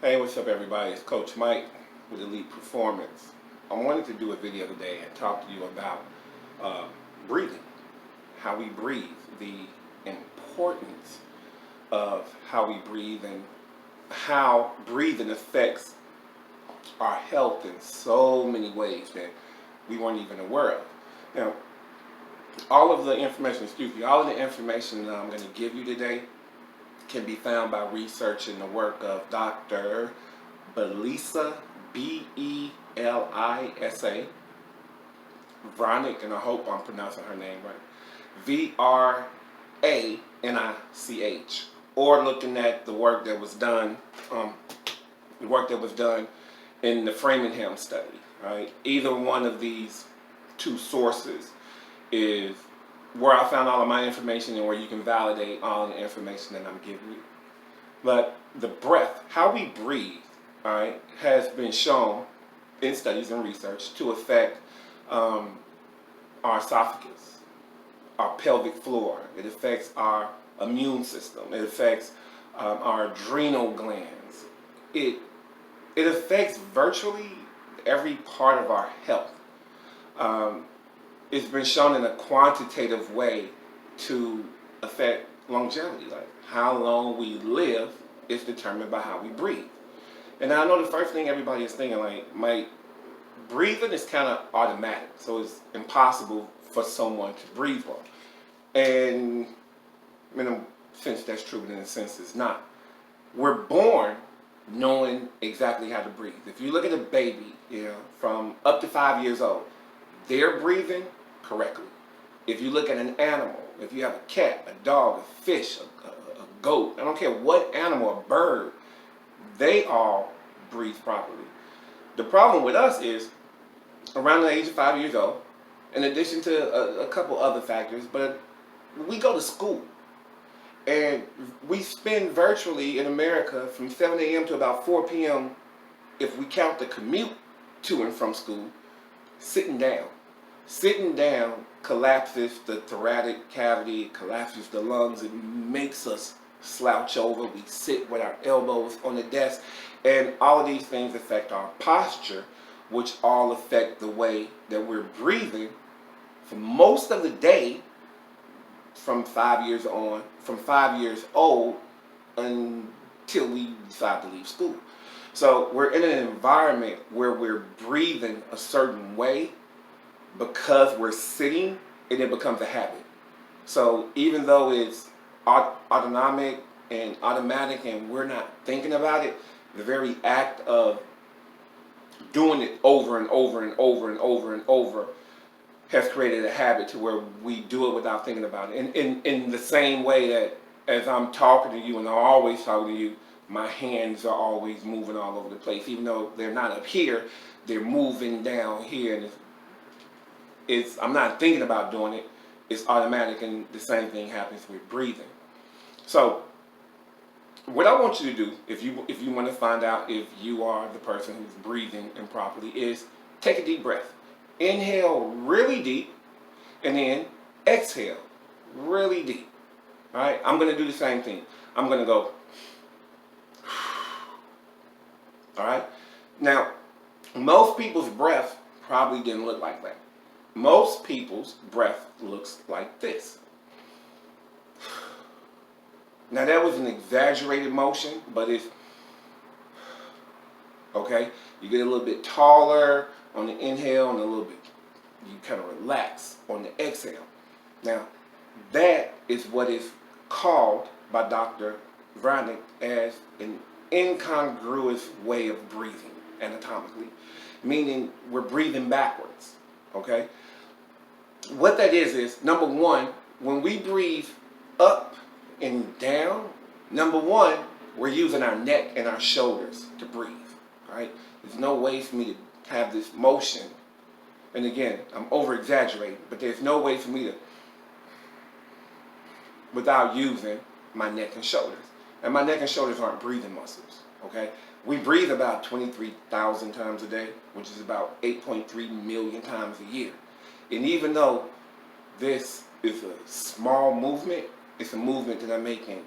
Hey, what's up everybody? It's Coach Mike with Elite Performance. I wanted to do a video today and talk to you about uh, breathing, how we breathe, the importance of how we breathe, and how breathing affects our health in so many ways that we weren't even aware of. Now, all of the information that I'm going to give you today can be found by researching the work of Dr. Belisa, Belisa, Vranic, and I hope I'm pronouncing her name right, Vranich, or looking at the work that was done, in the Framingham study. Right, either one of these two sources is where I found all of my information and where you can validate all the information that I'm giving you. But the breath, how we breathe, all right, has been shown in studies and research to affect our esophagus, our pelvic floor. It affects our immune system. It affects our adrenal glands. It affects virtually every part of our health. It's been shown in a quantitative way to affect longevity. Like how long we live is determined by how we breathe. And I know the first thing everybody is thinking, like, my breathing is kind of automatic, so it's impossible for someone to breathe well. And in a sense that's true, but in a sense it's not. We're born knowing exactly how to breathe. If you look at a baby, from up to 5 years old, they're breathing correctly. If you look at an animal, if you have a cat, a dog, a fish, a goat, I don't care what animal, a bird, they all breathe properly. The problem with us is around the age of 5 years old, in addition to a couple other factors, but we go to school. And we spend virtually in America from 7 a.m. to about 4 p.m., if we count the commute to and from school, sitting down. Sitting down collapses the thoracic cavity, it collapses the lungs, it makes us slouch over. We sit with our elbows on the desk, and all of these things affect our posture, which all affect the way that we're breathing for most of the day from 5 years old until we decide to leave school. So we're in an environment where we're breathing a certain way because we're sitting, and it becomes a habit. So even though it's autonomic and automatic and we're not thinking about it, the very act of doing it over and over and over and over and over has created a habit to where we do it without thinking about it. In the same way that as I'm talking to you, and I'm always talking to you, my hands are always moving all over the place. Even though they're not up here, they're moving down here, and I'm not thinking about doing it. It's automatic, and the same thing happens with breathing. So what I want you to do, if you want to find out if you are the person who's breathing improperly, is take a deep breath. Inhale really deep, and then exhale really deep. All right, I'm going to do the same thing. I'm going to go. All right. Now, most people's breath probably didn't look like that. Most people's breath looks like this. Now, that was an exaggerated motion, but it's okay. You get a little bit taller on the inhale and a little bit, you kind of relax on the exhale. Now, that is what is called by Dr. Vranic as an incongruous way of breathing anatomically, meaning we're breathing backwards, okay? What that is number one, when we breathe up and down, number one, we're using our neck and our shoulders to breathe, right? There's no way for me to have this motion, and again, I'm over exaggerating, but there's no way for me to without using my neck and shoulders. And my neck and shoulders aren't breathing muscles, okay? We breathe about 23,000 times a day, which is about 8.3 million times a year. And even though this is a small movement, it's a movement that I'm making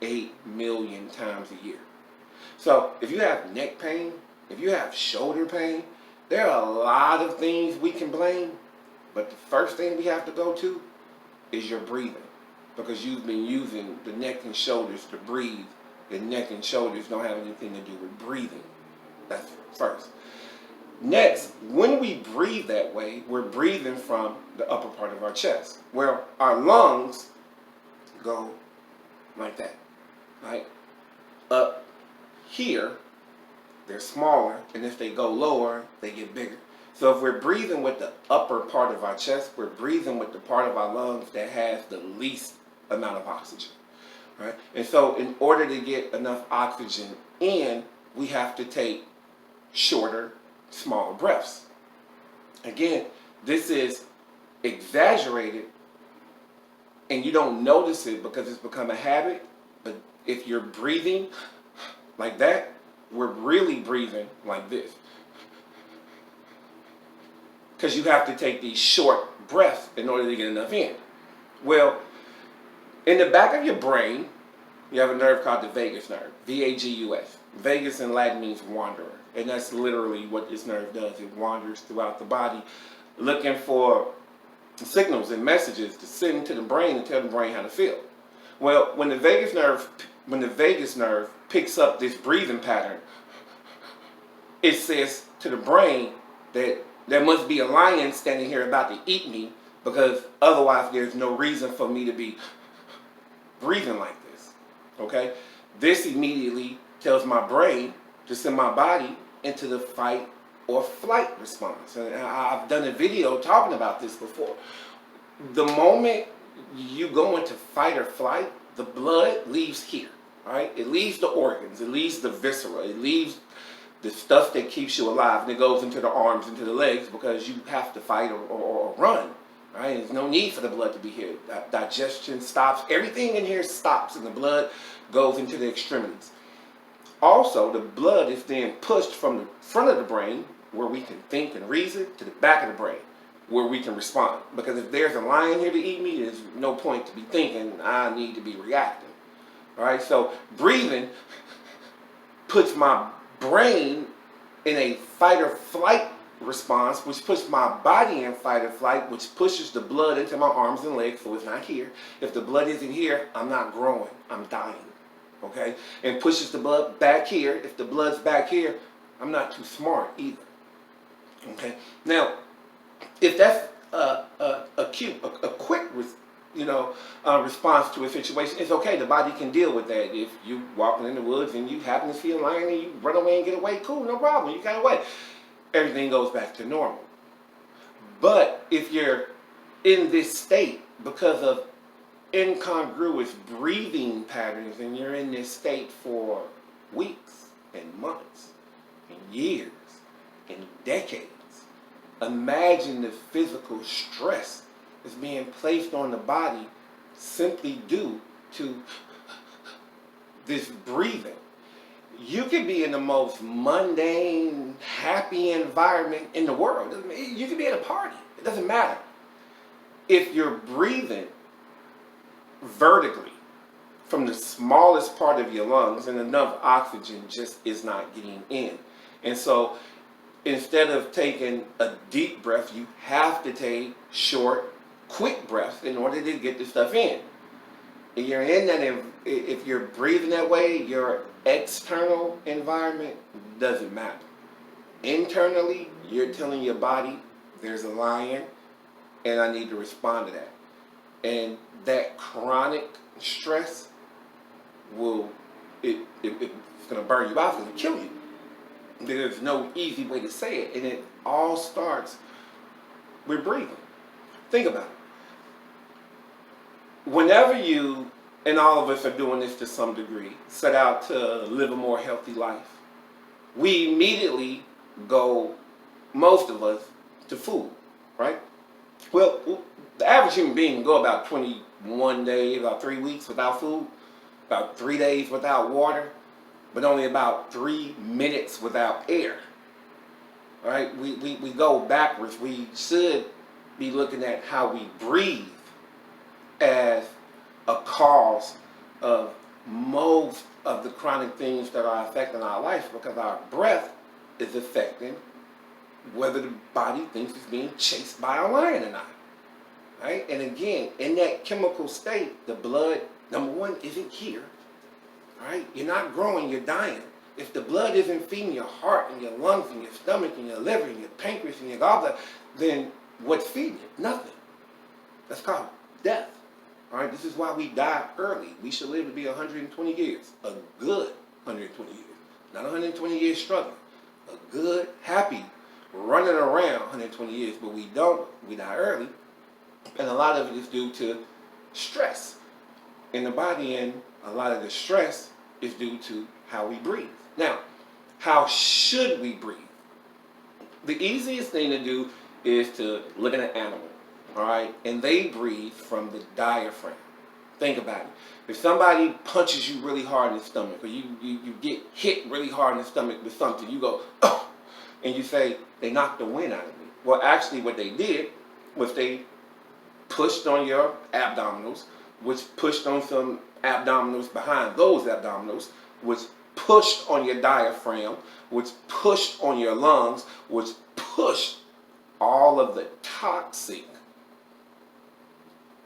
8 million times a year. So if you have neck pain, if you have shoulder pain, there are a lot of things we can blame, but the first thing we have to go to is your breathing, because you've been using the neck and shoulders to breathe. The neck and shoulders don't have anything to do with breathing. That's first. Next, when we breathe that way, we're breathing from the upper part of our chest, where our lungs go like that, right? Up here, they're smaller, and if they go lower, they get bigger. So if we're breathing with the upper part of our chest, we're breathing with the part of our lungs that has the least amount of oxygen, right? And so in order to get enough oxygen in, we have to take shorter, smaller breaths. Again, this is exaggerated, and you don't notice it because it's become a habit, but if you're breathing like that, we're really breathing like this. Because you have to take these short breaths in order to get enough in. Well, in the back of your brain, you have a nerve called the vagus nerve, V-A-G-U-S. Vagus in Latin means wanderer, and that's literally what this nerve does. It wanders throughout the body looking for signals and messages to send to the brain and tell the brain how to feel. Well, when the vagus nerve picks up this breathing pattern, it says to the brain that there must be a lion standing here about to eat me, because otherwise there's no reason for me to be breathing like this. Okay? This immediately tells my brain to send my body into the fight or flight response. And I've done a video talking about this before. The moment you go into fight or flight, the blood leaves here, right? It leaves the organs, it leaves the viscera, it leaves the stuff that keeps you alive, and it goes into the arms, into the legs, because you have to fight or run, right? There's no need for the blood to be here. Digestion stops, everything in here stops, and the blood goes into the extremities. Also, the blood is then pushed from the front of the brain, where we can think and reason, to the back of the brain, where we can respond. Because if there's a lion here to eat me, there's no point to be thinking, I need to be reacting. All right, so breathing puts my brain in a fight or flight response, which puts my body in fight or flight, which pushes the blood into my arms and legs, so it's not here. If the blood isn't here, I'm not growing, I'm dying. Okay? And pushes the blood back here. If the blood's back here, I'm not too smart either. Okay? Now, if that's a quick response to a situation, it's okay. The body can deal with that. If you walking in the woods and you happen to see a lion and you run away and get away, cool, no problem. You got away. Everything goes back to normal. But if you're in this state because of incongruous breathing patterns, and you're in this state for weeks and months and years and decades, imagine the physical stress that's being placed on the body simply due to this breathing. You could be in the most mundane, happy environment in the world. You could be at a party. It doesn't matter. If you're breathing vertically from the smallest part of your lungs, and enough oxygen just is not getting in. And so instead of taking a deep breath, you have to take short, quick breaths in order to get the stuff in. And you're in that, if you're breathing that way, your external environment doesn't matter. Internally, you're telling your body, there's a lion, and I need to respond to that. And that chronic stress it's going to burn you out, it's going to kill you. There's no easy way to say it, and it all starts with breathing. Think about it. Whenever you, and all of us are doing this to some degree, set out to live a more healthy life, we immediately go, most of us, to food, right? Well, the average human being can go about 21 days, about 3 weeks without food, about 3 days without water, but only about 3 minutes without air. All right? We go backwards. We should be looking at how we breathe as a cause of most of the chronic things that are affecting our life, because our breath is affecting whether the body thinks it's being chased by a lion or not. Right? And again, in that chemical state, the blood, number one, isn't here. Right? You're not growing, you're dying. If the blood isn't feeding your heart and your lungs and your stomach and your liver and your pancreas and your gallbladder, then what's feeding it? Nothing. That's called death. All right? This is why we die early. We should live to be 120 years. A good 120 years. Not 120 years struggling. A good, happy, running around 120 years. But we don't. We die early. And a lot of it is due to stress in the body, and a lot of the stress is due to how we breathe. Now, how should we breathe? The easiest thing to do is to look at an animal, all right? And they breathe from the diaphragm. Think about it. If somebody punches you really hard in the stomach, or you get hit really hard in the stomach with something, you go, oh, and you say, they knocked the wind out of me. Well, actually what they did was they pushed on your abdominals, which pushed on some abdominals behind those abdominals, which pushed on your diaphragm, which pushed on your lungs, which pushed all of the toxic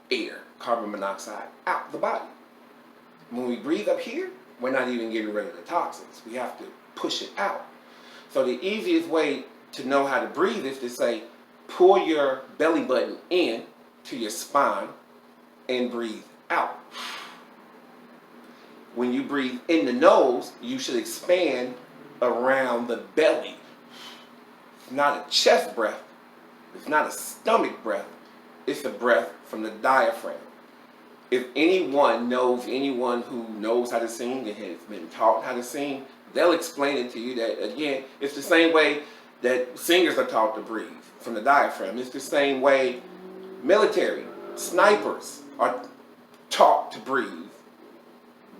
air, carbon monoxide, out the body. When we breathe up here, we're not even getting rid of the toxins. We have to push it out. So the easiest way to know how to breathe is to say, pull your belly button in to your spine and breathe out. When you breathe in the nose, you should expand around the belly. It's not a chest breath. It's not a stomach breath. It's a breath from the diaphragm. If anyone who knows how to sing and has been taught how to sing, they'll explain it to you that, again, it's the same way that singers are taught to breathe, from the diaphragm. It's the same way military snipers are taught to breathe.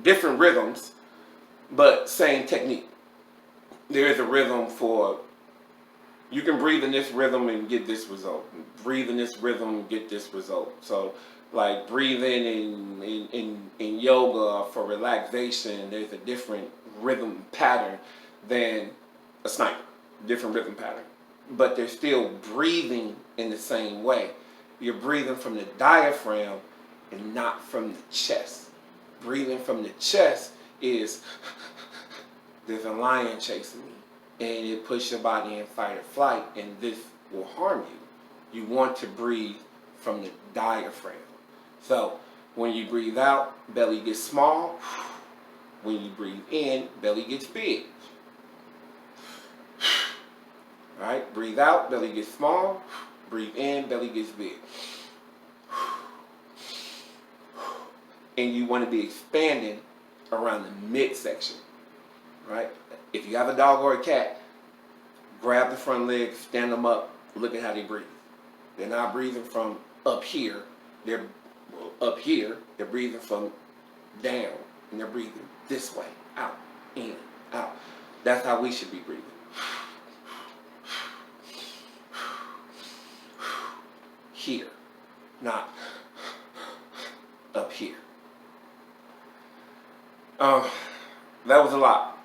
Different rhythms, but same technique. There is a rhythm for, you can breathe in this rhythm and get this result. Breathe in this rhythm and get this result. So, like breathing in yoga for relaxation, there's a different rhythm pattern than a sniper. Different rhythm pattern. But they're still breathing in the same way. You're breathing from the diaphragm and not from the chest. Breathing from the chest is, there's a lion chasing me, and it puts your body in fight or flight, and this will harm you. You want to breathe from the diaphragm. So when you breathe out, belly gets small. When you breathe in, belly gets big. All right, breathe out, belly gets small. Breathe in, belly gets big. And you want to be expanding around the midsection, right? If you have a dog or a cat, grab the front legs, stand them up, look at how they breathe. They're not breathing from up here. They're up here. They're breathing from down, and they're breathing this way, out, in, out. That's how we should be breathing. Here, not up here. That was a lot.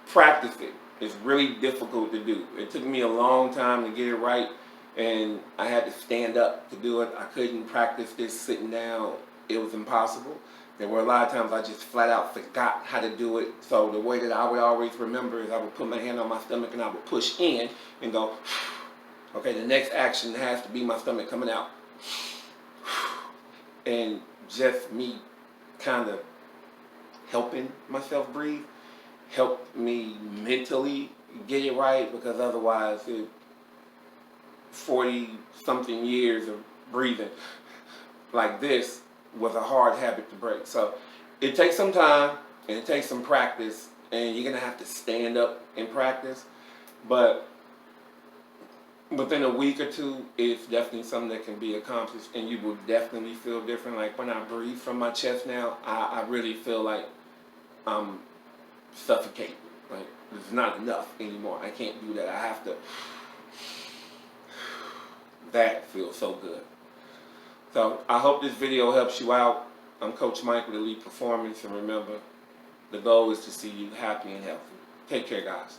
Practice it. It's really difficult to do. It took me a long time to get it right, and I had to stand up to do it. I couldn't practice this sitting down. It was impossible. There were a lot of times I just flat out forgot how to do it. So the way that I would always remember is I would put my hand on my stomach and I would push in and go, okay, the next action has to be my stomach coming out. And just me kind of helping myself breathe helped me mentally get it right, because otherwise 40-something years of breathing like this was a hard habit to break. So it takes some time and it takes some practice, and you're going to have to stand up and practice. But within a week or two, it's definitely something that can be accomplished, and you will definitely feel different. Like when I breathe from my chest now, I really feel like I'm suffocating. Like it's not enough anymore. I can't do that. I have to. That feels so good. So I hope this video helps you out. I'm Coach Mike with Elite Performance, and remember, the goal is to see you happy and healthy. Take care, guys.